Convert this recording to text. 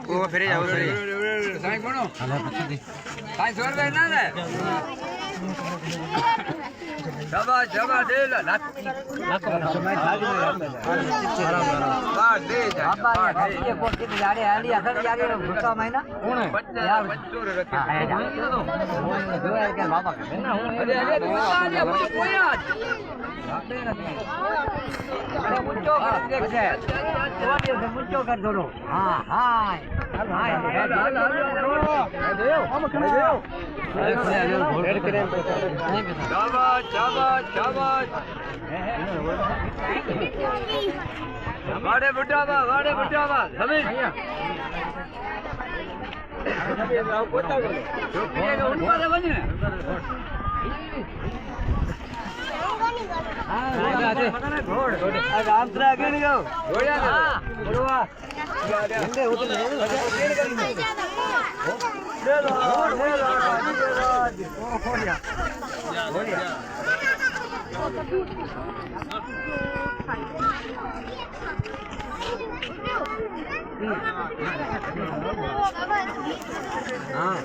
ઓ ફરી જાવ ફરી સાઈ કોનો સાઈ સોરભાઈ ના ને જબા જબા દે લાખ સમય થાજી બાર દે જા બાર દે કોટ की गाड़ी आली अगर यार गुस्सा महीना कौन है यार 75 रखे हां जो है के बाबा के ना अरे अरे आ मुझे कोई आज अरे मुझको कर देख से वाडियो से मुझको कर छोड़ो हां हां हां देव हम कर देव शाबाश शाबाश शाबाश वाडे बुढ़ावा जमीन जो पिएगा उन पर बने घोड़ आराम से आगे नहीं जाओ घोड़ा हां घोड़वा हिंदे उधर ले लो घोड़िया हाँ